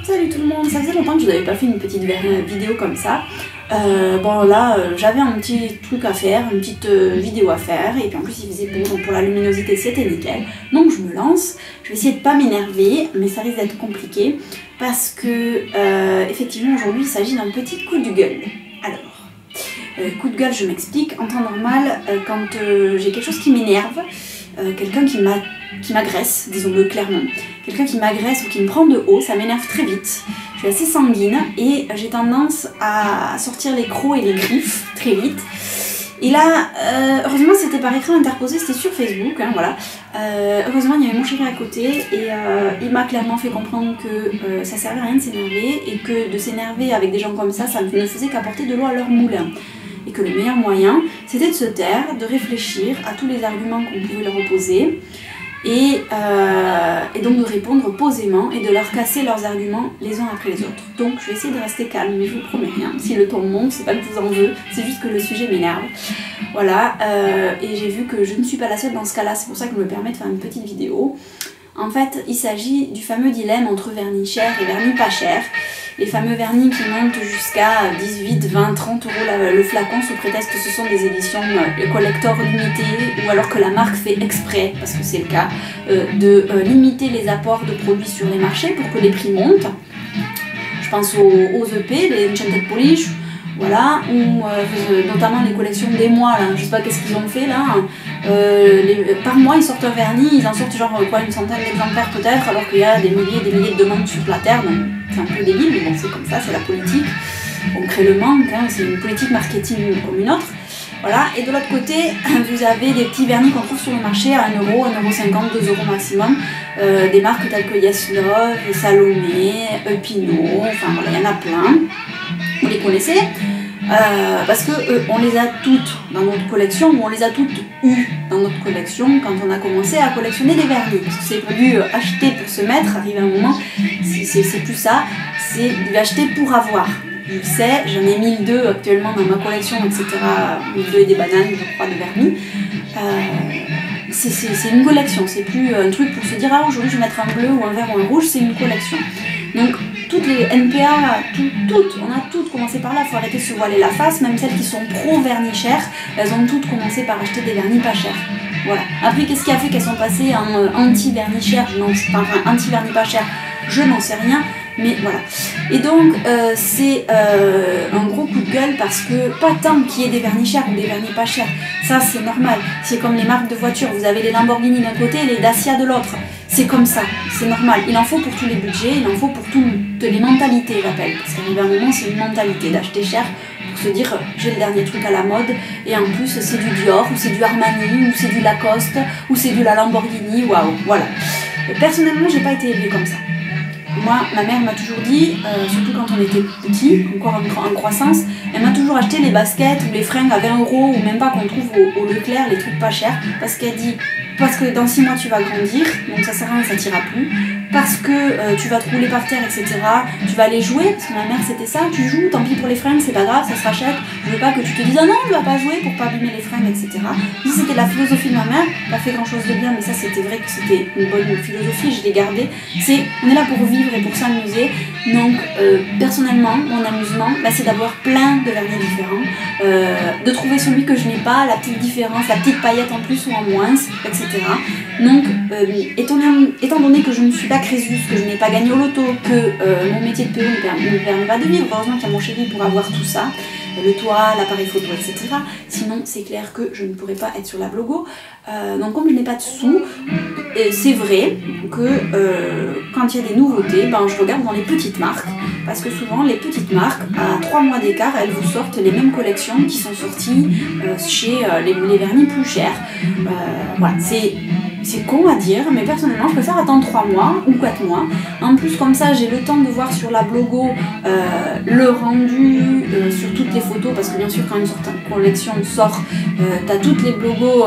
Salut tout le monde, ça faisait longtemps que je n'avais pas fait une petite vidéo comme ça. Bon là, j'avais un petit truc à faire, une petite vidéo à faire, et puis en plus il faisait beau, donc pour la luminosité c'était nickel. Donc je me lance, je vais essayer de pas m'énerver, mais ça risque d'être compliqué, parce que effectivement aujourd'hui il s'agit d'un petit coup de gueule. Alors, coup de gueule, je m'explique, en temps normal, quand j'ai quelque chose qui m'énerve, quelqu'un qui m'agresse, disons-le clairement, quelqu'un qui m'agresse ou qui me prend de haut, ça m'énerve très vite. Je suis assez sanguine et j'ai tendance à sortir les crocs et les griffes très vite. Et là, heureusement c'était par écran interposé, c'était sur Facebook, hein, voilà. Heureusement il y avait mon chéri à côté et il m'a clairement fait comprendre que ça servait à rien de s'énerver et que de s'énerver avec des gens comme ça ne faisait qu'apporter de l'eau à leur moulin. Et que le meilleur moyen, c'était de se taire, de réfléchir à tous les arguments qu'on pouvait leur opposer, et donc de répondre posément et de leur casser leurs arguments les uns après les autres. Donc je vais essayer de rester calme, mais je vous promets rien. Si le ton monte, c'est pas que je vous en veux, c'est juste que le sujet m'énerve. Voilà, et j'ai vu que je ne suis pas la seule dans ce cas-là, c'est pour ça que je me permets de faire une petite vidéo. En fait, il s'agit du fameux dilemme entre vernis cher et vernis pas cher. Les fameux vernis qui montent jusqu'à 18, 20, 30 euros le flacon sous prétexte que ce sont des éditions collector limitées, ou alors que la marque fait exprès, parce que c'est le cas, de limiter les apports de produits sur les marchés pour que les prix montent. Je pense aux EP, les Enchanted Polish, voilà, ou notamment les collections des mois, là, je sais pas qu'est-ce qu'ils ont fait là, par mois ils sortent un vernis, ils en sortent genre quoi, une centaine d'exemplaires peut-être, alors qu'il y a des milliers et des milliers de demandes sur la terre, donc c'est un peu débile, mais bon c'est comme ça, c'est la politique, on crée le manque, hein, c'est une politique marketing comme une autre. Voilà, et de l'autre côté, vous avez des petits vernis qu'on trouve sur le marché à 1€, 1,50€, 2€ maximum, des marques telles que Yes Love, Salomé, Pinot, enfin voilà, il y en a plein. Vous les connaissez, parce que on les a toutes dans notre collection, ou on les a toutes eues dans notre collection quand on a commencé à collectionner des vernis. Parce que c'est voulu acheter pour se mettre, arrive un moment, c'est plus ça, c'est acheter pour avoir. Je sais, j'en ai 1002 actuellement dans ma collection, etc. 1002 et des bananes, je crois, de vernis. C'est une collection, c'est plus un truc pour se dire ah aujourd'hui je vais mettre un bleu ou un vert ou un rouge, c'est une collection. Donc toutes les NPA, on a toutes commencé par là, il faut arrêter de se voiler la face, même celles qui sont pro vernis cher, elles ont toutes commencé par acheter des vernis pas chers. Voilà. Après qu'est-ce qui a fait qu'elles sont passées en anti-vernis cher, anti-vernis pas cher, je n'en sais rien. Mais voilà. Et donc c'est un gros coup de gueule parce que pas tant qu'il y ait des vernis chers ou des vernis pas chers, ça c'est normal. C'est comme les marques de voitures, vous avez les Lamborghini d'un côté et les Dacia de l'autre. C'est comme ça, c'est normal. Il en faut pour tous les budgets, il en faut pour toutes les mentalités, j'appelle. Parce qu'à un moment c'est une mentalité d'acheter cher pour se dire j'ai le dernier truc à la mode et en plus c'est du Dior ou c'est du Armani ou c'est du Lacoste ou c'est de la Lamborghini, waouh, voilà. Personnellement j'ai pas été élevée comme ça. Moi, ma mère m'a toujours dit, surtout quand on était petit, encore en croissance, elle m'a toujours acheté les baskets ou les fringues à 20€ ou même pas qu'on trouve au Leclerc, les trucs pas chers, parce qu'elle dit, parce que dans 6 mois tu vas grandir, donc ça sert à rien, ça t'ira plus, parce que tu vas te rouler par terre, etc. Tu vas aller jouer, parce que ma mère c'était ça, tu joues, tant pis pour les fringues, c'est pas grave, ça se rachète, je veux pas que tu te dises ah non, on va pas jouer pour pas abîmer les fringues, etc. Ça c'était la philosophie de ma mère, pas fait grand chose de bien, mais ça c'était vrai que c'était une bonne philosophie, je l'ai gardée, c'est on est là pour vivre et pour s'amuser, donc personnellement, mon amusement, bah, c'est d'avoir plein de vernis différents, de trouver celui que je n'ai pas, la petite différence, la petite paillette en plus ou en moins, etc. Donc, étant donné que je ne suis pas Crésus, que je n'ai pas gagné au loto, que mon métier de PO ne me permet pas de vivre, heureusement qu'il y a mon chéri pour avoir tout ça, le toit, l'appareil photo, etc. Sinon, c'est clair que je ne pourrais pas être sur la blogo. Donc, comme je n'ai pas de sous, c'est vrai que quand il y a des nouveautés, ben, je regarde dans les petites marques, parce que souvent, les petites marques, à 3 mois d'écart, elles vous sortent les mêmes collections qui sont sorties chez les vernis plus chers. Voilà, c'est con à dire, mais personnellement, je préfère attendre 3 mois ou 4 mois. En plus, comme ça, j'ai le temps de voir sur la blogo le rendu sur toutes les photos, parce que bien sûr, quand une collection sort, t'as toutes les blogos,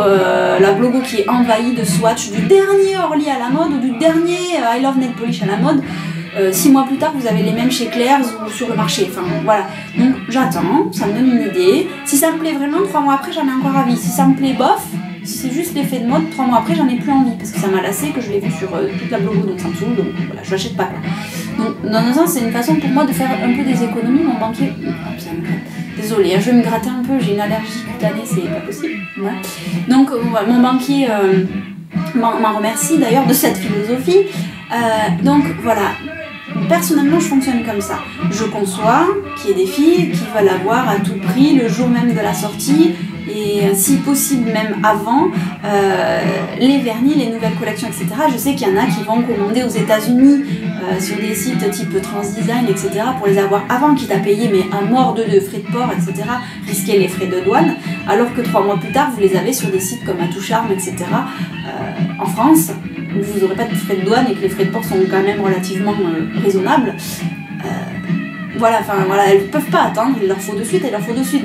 la blogo qui est envahie de swatch du dernier Orly à la mode ou du dernier I Love Nail Polish à la mode. 6 mois plus tard, vous avez les mêmes chez Claire's ou sur le marché. Enfin, voilà. Donc, j'attends, ça me donne une idée. Si ça me plaît vraiment, 3 mois après, j'en ai encore envie. Si ça me plaît bof, si c'est juste l'effet de mode, 3 mois après, j'en ai plus envie. Parce que ça m'a lassé, que je l'ai vu sur toute la blogo, donc ça me saoule, donc voilà, je l'achète pas. Quoi. Donc dans un sens, c'est une façon pour moi de faire un peu des économies. Mon banquier... Désolée, je vais me gratter un peu, j'ai une allergie cutanée, c'est pas possible. Ouais. Donc mon banquier m'en remercie d'ailleurs de cette philosophie. Donc voilà, personnellement je fonctionne comme ça. Je conçois qu'il y ait des filles qui veulent avoir à tout prix le jour même de la sortie, et si possible même avant, les vernis, les nouvelles collections, etc. Je sais qu'il y en a qui vont commander aux États-Unis sur des sites type Transdesign, etc. pour les avoir avant, quitte à payer mais un mort de frais de port, etc. Risquer les frais de douane, alors que 3 mois plus tard vous les avez sur des sites comme Atoucharm, etc. En France, où vous n'aurez pas de frais de douane et que les frais de port sont quand même relativement raisonnables. Voilà, elles ne peuvent pas attendre, il leur faut de suite,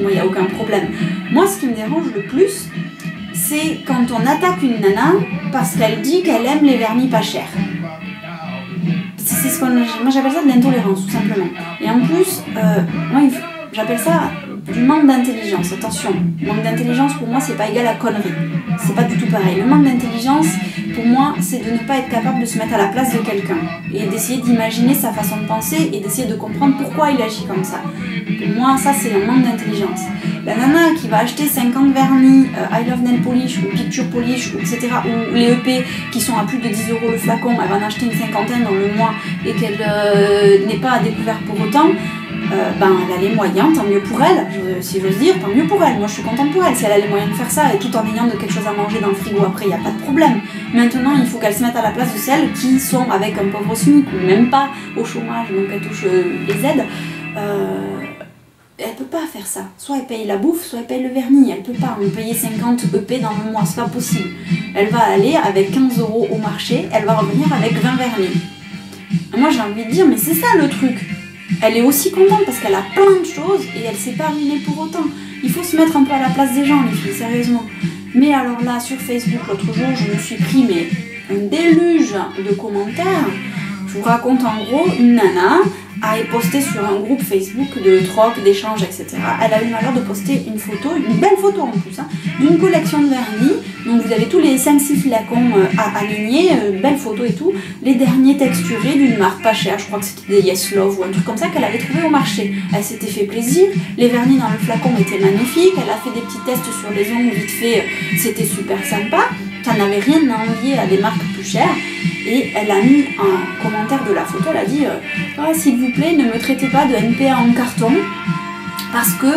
moi il n'y a aucun problème. Moi ce qui me dérange le plus, c'est quand on attaque une nana parce qu'elle dit qu'elle aime les vernis pas chers. Moi j'appelle ça de l'intolérance tout simplement. Et en plus, j'appelle ça du manque d'intelligence. Attention, manque d'intelligence pour moi c'est pas égal à connerie. C'est pas du tout pareil. Le manque d'intelligence pour moi c'est de ne pas être capable de se mettre à la place de quelqu'un et d'essayer d'imaginer sa façon de penser et d'essayer de comprendre pourquoi il agit comme ça. Pour moi ça c'est un manque d'intelligence. La nana qui va acheter 50 vernis I Love Nail Polish ou Picture Polish, etc. ou les EP qui sont à plus de 10 € le flacon, elle va en acheter une cinquantaine dans le mois et qu'elle n'est pas à découvert pour autant. Elle a les moyens, tant mieux pour elle, si j'ose dire, tant mieux pour elle. Moi je suis contente pour elle si elle a les moyens de faire ça et tout en ayant de quelque chose à manger dans le frigo après, il n'y a pas de problème. Maintenant il faut qu'elle se mette à la place de celles qui sont avec un pauvre SMIC ou même pas au chômage, donc elle touche les aides. Elle peut pas faire ça. Soit elle paye la bouffe, soit elle paye le vernis. Elle peut pas me payer 50 EP dans le mois, c'est pas possible. Elle va aller avec 15 € au marché, elle va revenir avec 20 vernis. Moi j'ai envie de dire, mais c'est ça le truc. Elle est aussi contente parce qu'elle a plein de choses et elle s'est pas ruinée pour autant. Il faut se mettre un peu à la place des gens, les filles, sérieusement. Mais alors là, sur Facebook, l'autre jour, je me suis pris un déluge de commentaires. Je vous raconte en gros, une nana a posté sur un groupe Facebook de troc, d'échange, etc. Elle a eu le malheur de poster une photo, une belle photo en plus, d'une collection de vernis. Donc vous avez tous les 5-6 flacons alignés, belle photo et tout. Les derniers texturés d'une marque pas chère, je crois que c'était des Yes Love ou un truc comme ça qu'elle avait trouvé au marché. Elle s'était fait plaisir, les vernis dans le flacon étaient magnifiques, elle a fait des petits tests sur les ongles vite fait, c'était super sympa. Ça n'avait rien à envier à des marques plus chères. Et elle a mis un commentaire de la photo, elle a dit s'il vous plaît, ne me traitez pas de NPA en carton parce que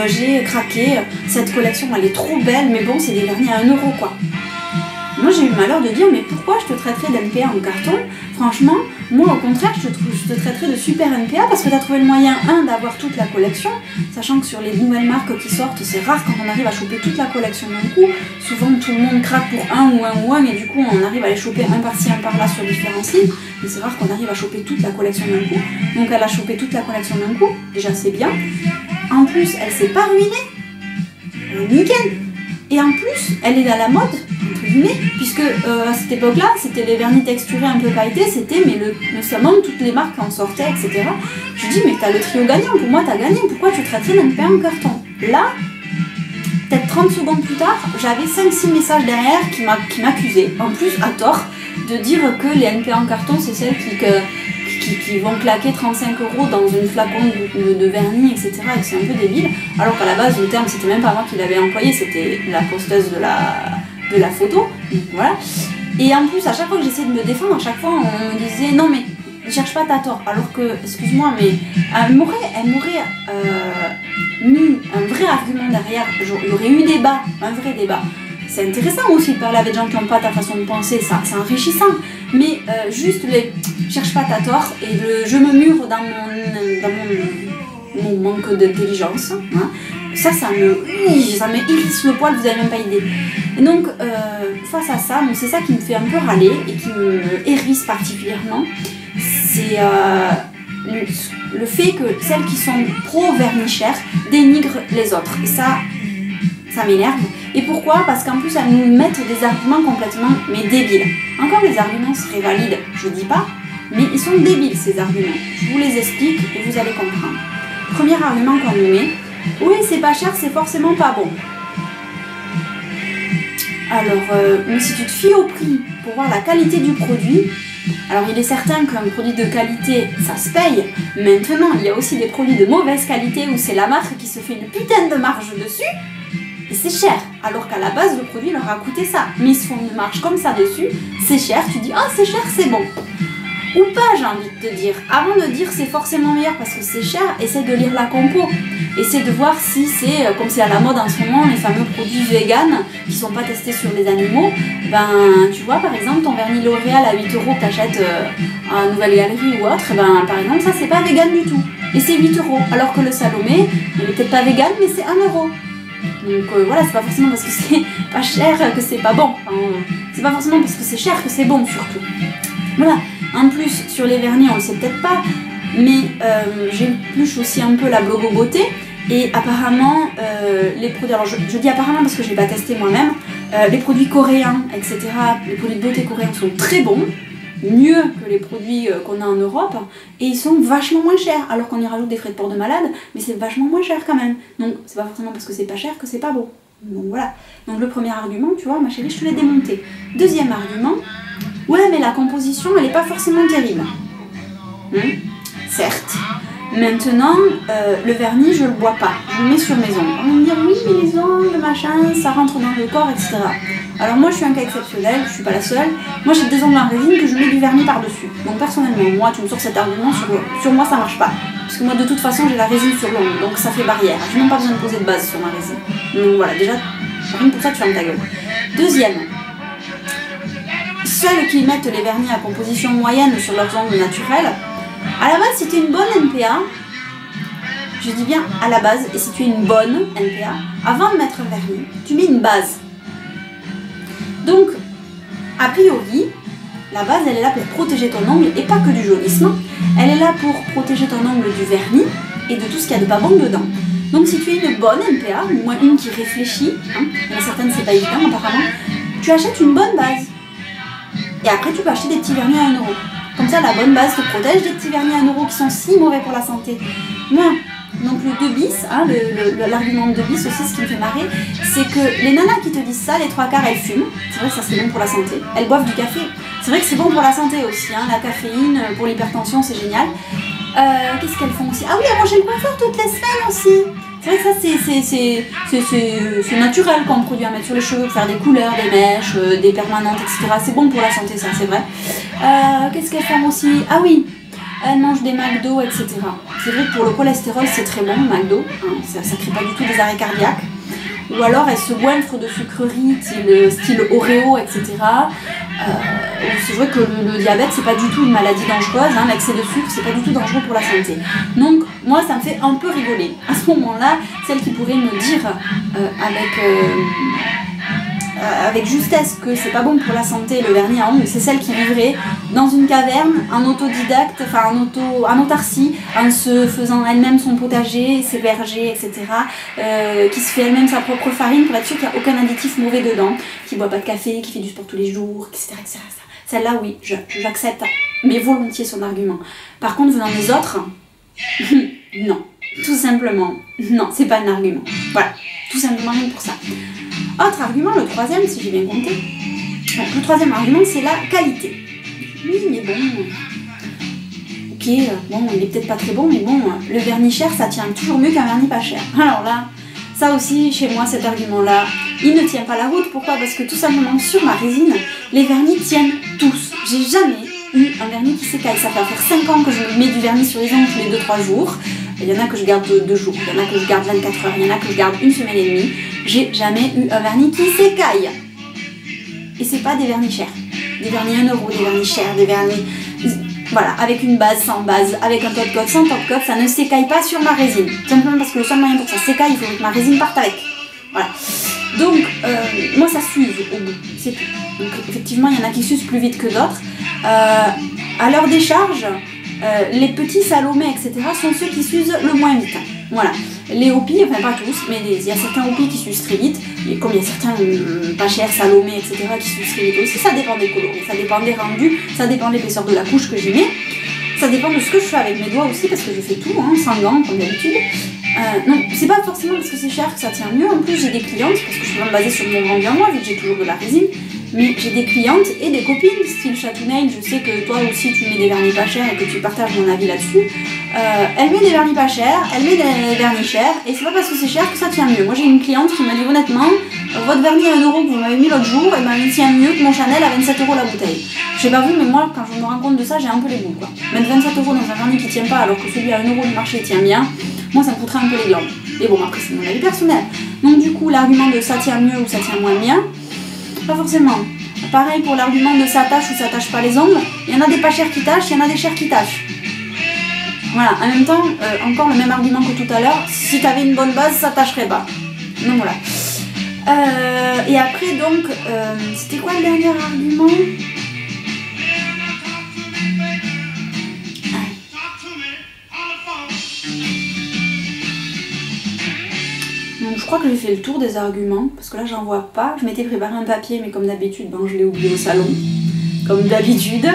j'ai craqué, cette collection elle est trop belle, mais bon c'est des vernis à 1 € quoi. Moi j'ai eu le malheur de dire mais pourquoi je te traiterais d'NPA en carton? Franchement, moi au contraire je te traiterais de super NPA parce que tu as trouvé le moyen, d'avoir toute la collection, sachant que sur les nouvelles marques qui sortent, c'est rare quand on arrive à choper toute la collection d'un coup. Souvent tout le monde craque pour un, et du coup on arrive à les choper un par-ci, un par-là sur différents sites, mais c'est rare qu'on arrive à choper toute la collection d'un coup. Donc elle a chopé toute la collection d'un coup, déjà c'est bien. En plus elle s'est pas ruinée, nickel. Et en plus elle est à la mode, entre guillemets, puisque à cette époque-là, c'était les vernis texturés un peu pailletés, c'était mais le summum, toutes les marques en sortaient, etc. Je dis mais t'as le trio gagnant, pour moi t'as gagné, pourquoi tu traiterais d'NPA en carton? Là, peut-être 30 secondes plus tard, j'avais 5-6 messages derrière qui m'accusaient, en plus à tort, de dire que les NPA en carton, c'est celles qui vont claquer 35 € dans une flacon de vernis, etc. et que c'est un peu débile, alors qu'à la base, le terme, c'était même pas moi qui l'avais employé, c'était la posteuse de la photo, donc voilà. Et en plus, à chaque fois que j'essayais de me défendre, à chaque fois, on me disait non mais ne cherche pas ta tort, alors que, excuse-moi, mais elle m'aurait mis un vrai argument derrière, il y aurait eu débat, un vrai débat. C'est intéressant aussi de parler avec des gens qui n'ont pas ta façon de penser, ça, c'est enrichissant, mais juste cherche pas ta tort et je me mure dans mon manque d'intelligence, ça me hérisse le poil, vous n'avez même pas idée. Et donc, face à ça, c'est ça qui me fait un peu râler et qui me hérisse particulièrement, c'est le fait que celles qui sont pro-vernis cher dénigrent les autres. Et ça m'énerve. Et pourquoi? Parce qu'en plus, elles nous mettent des arguments complètement débiles. Encore les arguments seraient valides, je dis pas, mais ils sont débiles ces arguments. Je vous les explique et vous allez comprendre. Premier argument qu'on nous met, oui, c'est pas cher, c'est forcément pas bon. Alors, mais si tu te fies au prix pour voir la qualité du produit, Alors il est certain qu'un produit de qualité, ça se paye. Maintenant, il y a aussi des produits de mauvaise qualité où c'est la marque qui se fait une putain de marge dessus. Et c'est cher, alors qu'à la base, le produit leur a coûté ça. Mais ils se font une marge comme ça dessus, c'est cher, tu dis « Ah, c'est cher, c'est bon ». Ou pas, j'ai envie de te dire. Avant de dire c'est forcément meilleur parce que c'est cher, essaie de lire la compo. Essaie de voir si c'est, comme c'est à la mode en ce moment, les fameux produits vegan qui sont pas testés sur les animaux. Ben, tu vois, par exemple, ton vernis L'Oréal à 8 € que t'achètes à Nouvelle Galerie ou autre, ben, par exemple, ça c'est pas vegan du tout. Et c'est 8 €. Alors que le Salomé, il est peut-être pas vegan, mais c'est 1 €. Donc voilà, c'est pas forcément parce que c'est pas cher que c'est pas bon. Enfin, c'est pas forcément parce que c'est cher que c'est bon, surtout. Voilà. En plus, sur les vernis, on le sait peut-être pas, mais j'épluche aussi un peu la Blogo Beauté. Et apparemment, les produits, alors je dis apparemment parce que je l'ai pas testé moi-même, les produits coréens, etc., les produits de beauté coréens sont très bons, mieux que les produits qu'on a en Europe, et ils sont vachement moins chers, alors qu'on y rajoute des frais de port de malade, mais c'est vachement moins cher quand même. Donc c'est pas forcément parce que c'est pas cher que c'est pas bon. Donc voilà. Donc le premier argument, tu vois, ma chérie, je te l'ai démonté. Deuxième argument, ouais, mais la composition, elle est pas forcément terrible. Certes. Maintenant, le vernis, je le bois pas. Je le mets sur mes ongles. On va me dire, oui, mais les ongles, machin, ça rentre dans le corps, etc. Alors moi, je suis un cas exceptionnel, je suis pas la seule. Moi, j'ai des ongles en résine que je mets du vernis par-dessus. Donc personnellement, moi, tu me sors cet argument, sur moi, ça marche pas. Parce que moi, de toute façon, j'ai la résine sur l'ongle, donc ça fait barrière. J'ai même pas besoin de poser de base sur ma résine. Donc voilà, déjà, rien que pour ça, tu fermes ta gueule. Deuxième. Celles qui mettent les vernis à composition moyenne sur leurs ongles naturels, à la base, si tu es une bonne NPA, je dis bien à la base, et si tu es une bonne NPA, avant de mettre un vernis, tu mets une base. Donc, a priori, la base, elle est là pour protéger ton ongle, et pas que du jaunissement, elle est là pour protéger ton ongle du vernis et de tout ce qu'il y a de pas bon dedans. Donc si tu es une bonne NPA, ou moins une qui réfléchit, il y en a certaines c'est pas évident apparemment, tu achètes une bonne base. Et après, tu peux acheter des petits vernis à 1 €. Comme ça, la bonne base te protège des petits vernis à 1 € qui sont si mauvais pour la santé. Moi, donc le 2 bis, l'argument de 2 bis aussi, ce qui me fait marrer, c'est que les nanas qui te disent ça, les 3/4, elles fument. C'est vrai que ça c'est bon pour la santé. Elles boivent du café. C'est vrai que c'est bon pour la santé aussi. La caféine, pour l'hypertension, c'est génial. Qu'est-ce qu'elles font aussi? Ah oui, elles mangent le coiffeur toutes les semaines aussi. C'est vrai que ça, c'est naturel comme produit à mettre sur les cheveux, pour faire des couleurs, des mèches, des permanentes, etc. C'est bon pour la santé, ça, c'est vrai. Qu'est-ce qu'elles font aussi? Ah oui, elles mangent des McDo, etc. C'est vrai que pour le cholestérol, c'est très bon, le McDo. Ça ne crée pas du tout des arrêts cardiaques. Ou alors, elles se goinfrent de sucreries, style Oreo, etc. C'est vrai que le diabète, c'est pas du tout une maladie dangereuse, l'excès de sucre, c'est pas du tout dangereux pour la santé. Donc, moi, ça me fait un peu rigoler. À ce moment-là, celle qui pourrait me dire avec justesse que c'est pas bon pour la santé le vernis à ongles, c'est celle qui vivrait dans une caverne, en autodidacte, enfin en autarcie, en se faisant elle-même son potager, ses vergers, etc. Qui se fait elle-même sa propre farine pour être sûr qu'il n'y a aucun additif mauvais dedans, qui boit pas de café, qui fait du sport tous les jours, etc. etc. Celle-là, oui, j'accepte, mais volontiers son argument. Par contre, venant des autres, non. Tout simplement, non, c'est pas un argument. Voilà, tout simplement rien pour ça. Autre argument, le troisième, si j'ai bien compté. Donc, le troisième argument, c'est la qualité. Oui, mais bon, ok, bon, il est peut-être pas très bon, mais bon, le vernis cher, ça tient toujours mieux qu'un vernis pas cher. Alors là, ça aussi, chez moi, cet argument-là, il ne tient pas la route. Pourquoi? Parce que tout simplement, sur ma résine, les vernis tiennent tous. J'ai jamais eu un vernis qui s'écaille. Ça va faire 5 ans que je mets du vernis sur les ongles tous les 2-3 jours. Il y en a que je garde 2 jours, il y en a que je garde 24 heures, il y en a que je garde 1 semaine et demie. J'ai jamais eu un vernis qui s'écaille. Et c'est pas des vernis chers. Des vernis 1 €, des vernis chers, des vernis... Voilà, avec une base, sans base, avec un top coat, sans top coat, ça ne s'écaille pas sur ma résine. Simplement parce que le seul moyen pour que ça s'écaille, il faut que ma résine parte avec. Voilà. Donc, moi ça s'use au bout, c'est tout. Donc effectivement, il y en a qui s'usent plus vite que d'autres. À leur décharge, les petits Salomé, etc. sont ceux qui s'usent le moins vite. Voilà. Les Hopi, enfin pas tous, mais il y a certains Hopi qui s'usent très vite, et comme il y a certains pas chers, Salomé, etc. qui s'usent très vite aussi, ça dépend des coloris, ça dépend des rendus, ça dépend de l'épaisseur de la couche que j'y mets, ça dépend de ce que je fais avec mes doigts aussi, parce que je fais tout, sans gants, comme d'habitude. Non, c'est pas forcément parce que c'est cher que ça tient mieux, en plus j'ai des clientes, parce que je peux me baser sur mon rendu à moi, vu que j'ai toujours de la résine, Mais j'ai des clientes et des copines, style Chatounail, je sais que toi aussi tu mets des vernis pas chers et que tu partages mon avis là-dessus. Elle met des vernis pas chers, elle met des vernis chers, et c'est pas parce que c'est cher que ça tient mieux. Moi j'ai une cliente qui m'a dit honnêtement, votre vernis à 1 euro que vous m'avez mis l'autre jour, et ben, il tient mieux que mon Chanel à 27 € la bouteille. Je sais pas vous, mais moi quand je me rends compte de ça, j'ai un peu les boules quoi. Mettre 27 € dans un vernis qui tient pas alors que celui à 1 euro du marché tient bien, moi ça me coûterait un peu les glandes. Mais bon, après c'est mon avis personnel. Donc du coup, l'argument de ça tient mieux ou ça tient moins bien, pas forcément. Pareil pour l'argument de ça tâche ou ça tâche pas les ongles, il y en a des pas chers qui tâchent, il y en a des chers qui tâchent. Voilà, en même temps, encore le même argument que tout à l'heure, si t'avais une bonne base, ça tâcherait pas. Donc voilà. Et après donc, c'était quoi le dernier argument ? Donc je crois que j'ai fait le tour des arguments, parce que là j'en vois pas. Je m'étais préparé un papier, mais comme d'habitude, ben, je l'ai oublié au salon, comme d'habitude.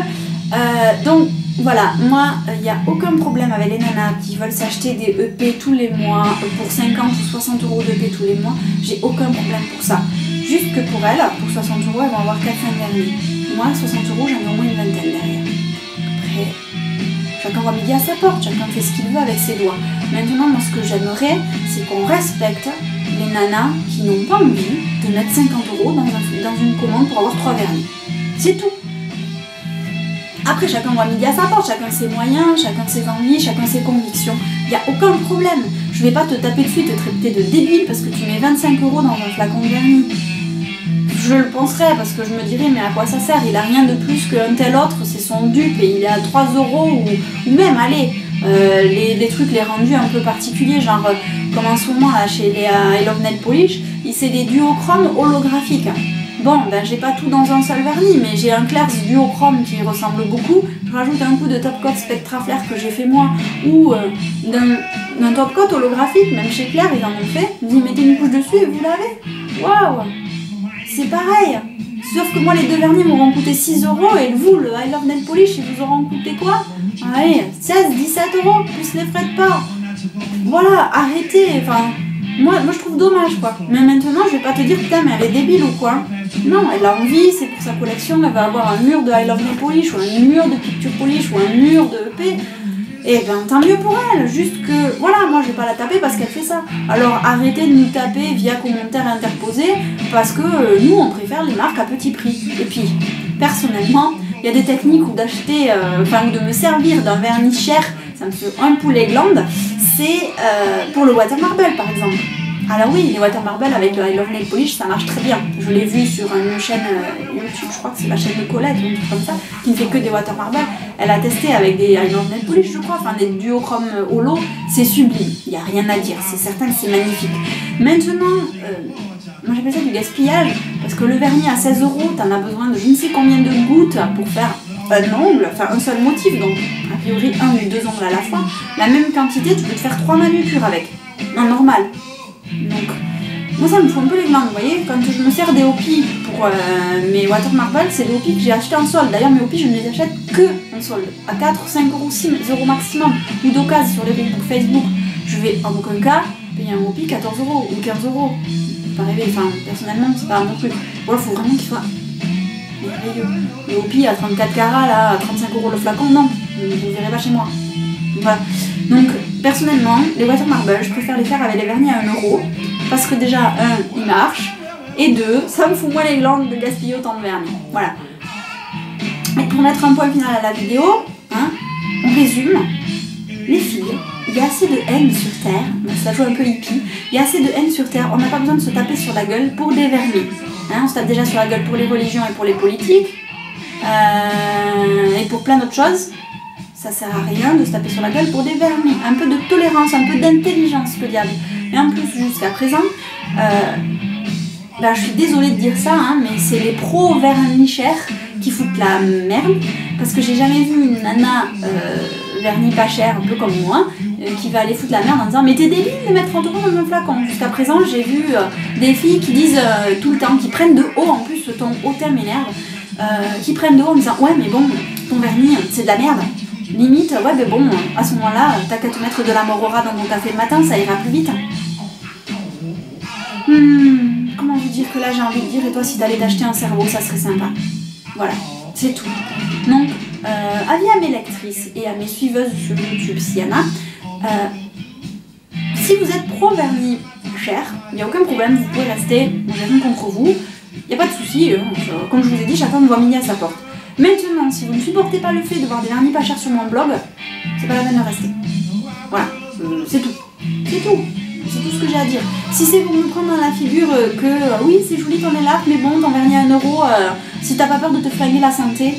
Donc voilà, moi, il n'y a aucun problème avec les nanas qui veulent s'acheter des EP tous les mois, pour 50 ou 60 € d'EP tous les mois, j'ai aucun problème pour ça. Juste que pour elles, pour 60 €, elles vont avoir 4-5 vernis. Moi, 60 € j'en ai au moins une vingtaine derrière. Après, chacun voit midi à sa porte, chacun fait ce qu'il veut avec ses doigts. Maintenant, moi, ce que j'aimerais, c'est qu'on respecte les nanas qui n'ont pas envie de mettre 50 € dans une commande pour avoir 3 vernis. C'est tout. Après, chacun voit midi à sa porte, chacun ses moyens, chacun ses envies, chacun ses convictions. Il n'y a aucun problème. Je vais pas te taper dessus, te traiter de débile parce que tu mets 25 € dans un flacon de vernis. Je le penserais parce que je me dirais, mais à quoi ça sert? Il a rien de plus qu'un tel autre, c'est son dupe et il est à 3 € ou même, allez, les trucs, les rendus un peu particuliers, genre comme en ce moment là, chez les I Love Nail Polish, c'est des duochromes holographiques. Bon, ben j'ai pas tout dans un seul vernis, mais j'ai un Claire's duochrome qui ressemble beaucoup. Je rajoute un coup de top coat Spectra Flair que j'ai fait moi, ou d'un top coat holographique, même chez Claire ils en ont fait. Vous y mettez une couche dessus et vous l'avez. Waouh! C'est pareil. Sauf que moi les deux vernis m'auront coûté 6 € et vous, le I Love Nail Polish, ils vous auront coûté quoi? Allez, 16, 17 € plus les frais de port. Voilà, arrêtez, enfin... Moi je trouve dommage quoi. Mais maintenant je vais pas te dire putain mais elle est débile ou quoi. Non, elle a envie, c'est pour sa collection, elle va avoir un mur de I Love Nail Polish ou un mur de Picture Polish ou un mur de EP. Et ben tant mieux pour elle, juste que voilà, moi je vais pas la taper parce qu'elle fait ça. Alors arrêtez de nous taper via commentaires interposés parce que nous on préfère les marques à petit prix. Et puis personnellement, il y a des techniques où d'acheter, ou de me servir d'un vernis cher, ça me fait un poulet glande, c'est pour le water marble par exemple. Alors oui, les water marble avec le I Love Nail Polish, ça marche très bien. Je l'ai vu sur une chaîne YouTube, je crois que c'est la chaîne de Colette ou un truc comme ça, qui ne fait que des water marble. Elle a testé avec des I Love Nail Polish, je crois, enfin des duochromes holo, c'est sublime. Il n'y a rien à dire, c'est certain que c'est magnifique. Maintenant, moi j'appelle ça du gaspillage, parce que le vernis à 16 €, t'en as besoin de je ne sais combien de gouttes pour faire un ongle, enfin un seul motif, donc a priori 1 ou 2 ongles à la fois. La même quantité, tu peux te faire 3 manucures avec, en normal. Donc, moi ça me fout un peu les glandes, vous voyez, quand je me sers des Hopi pour mes water marble, c'est des Hopi que j'ai acheté en solde. D'ailleurs mes Hopi je ne les achète que en solde, à 4, 5 €, 6 € maximum, ou d'occasion sur les groupes Facebook. Je vais en aucun cas payer un Hopi 14 € ou 15 €. Pas rêver, enfin personnellement c'est pas mon truc. Bon, il faut vraiment qu'il soit merveilleux. Les Hopi à 34 carats, là, à 35 € le flacon, non, vous ne verrez pas chez moi. Voilà. Donc, personnellement, les water marble, je préfère les faire avec les vernis à 1 €, parce que déjà, 1, ils marchent, et 2, ça me fout moins les glandes de gaspiller autant de vernis. Voilà. Et pour mettre un point final à la vidéo, hein, on résume. Les filles, il y a assez de haine sur Terre, donc ça joue un peu hippie, il y a assez de haine sur Terre, on n'a pas besoin de se taper sur la gueule pour des vernis. Hein, on se tape déjà sur la gueule pour les religions et pour les politiques, et pour plein d'autres choses. Ça sert à rien de se taper sur la gueule pour des vernis. Un peu de tolérance, un peu d'intelligence, le diable. Et en plus, jusqu'à présent, je suis désolée de dire ça, hein, mais c'est les pros vernis chers qui foutent la merde. Parce que j'ai jamais vu une nana vernis pas cher, un peu comme moi, qui va aller foutre la merde en disant mais t'es débile de mettre 30 € dans un flacon. Jusqu'à présent, j'ai vu des filles qui disent tout le temps, qui prennent de haut, en plus ton haut thème m'énerve, qui prennent de haut en disant ouais mais bon, ton vernis c'est de la merde. Limite, ouais, mais bon, à ce moment-là, t'as qu'à te mettre de la morora dans ton café le matin, ça ira plus vite. comment vous dire que là j'ai envie de dire, et toi si t'allais t'acheter un cerveau, ça serait sympa. Voilà, c'est tout. Donc, avis à mes lectrices et à mes suiveuses sur YouTube s'il y en a, si vous êtes pro vernis cher, il n'y a aucun problème, vous pouvez rester, j'ai rien contre vous, il n'y a pas de souci, comme je vous ai dit, chacun voit midi à sa porte. Maintenant, si vous ne supportez pas le fait de voir des vernis pas chers sur mon blog, c'est pas la peine de rester. Voilà, c'est tout. C'est tout. C'est tout ce que j'ai à dire. Si c'est pour me prendre dans la figure que oui, c'est joli ton élarpe, mais bon, ton vernis à 1 euro, si t'as pas peur de te flinguer la santé,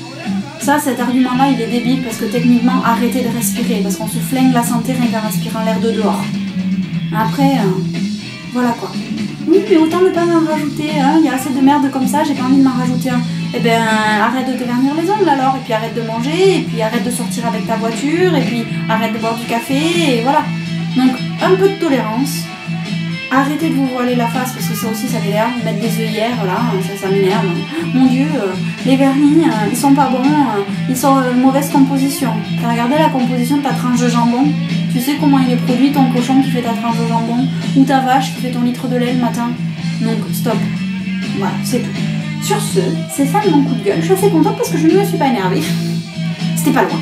ça, cet argument-là, il est débile parce que techniquement, arrêtez de respirer parce qu'on se flingue la santé rien qu'en respirant l'air de dehors. Après, voilà quoi. Oui, mais autant ne pas m'en rajouter, hein. Il y a assez de merde comme ça, j'ai pas envie de m'en rajouter un. Eh ben, arrête de te vernir les ongles alors, et puis arrête de manger, et puis arrête de sortir avec ta voiture, et puis arrête de boire du café, et voilà. Donc, un peu de tolérance. Arrêtez de vous voiler la face, parce que ça aussi, ça m'énerve. Mettre des œillères, là, ça m'énerve. Mon Dieu, les vernis, ils sont pas bons, ils sont de mauvaise composition. T'as regardé la composition de ta tranche de jambon? Tu sais comment il est produit, ton cochon qui fait ta tranche de jambon? Ou ta vache qui fait ton litre de lait le matin? Donc, stop. Voilà, c'est tout. Sur ce, c'est ça mon coup de gueule. Je suis assez contente parce que je ne me suis pas énervée. C'était pas loin.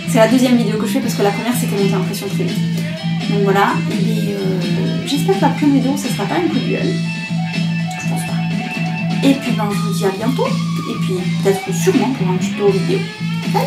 C'est la deuxième vidéo que je fais parce que la première c'était montée en pression très vite. Donc voilà, et j'espère que la prochaine vidéo ce sera pas un coup de gueule. Je pense pas. Et puis ben je vous dis à bientôt. Et puis peut-être sûrement pour un tuto vidéo. Salut!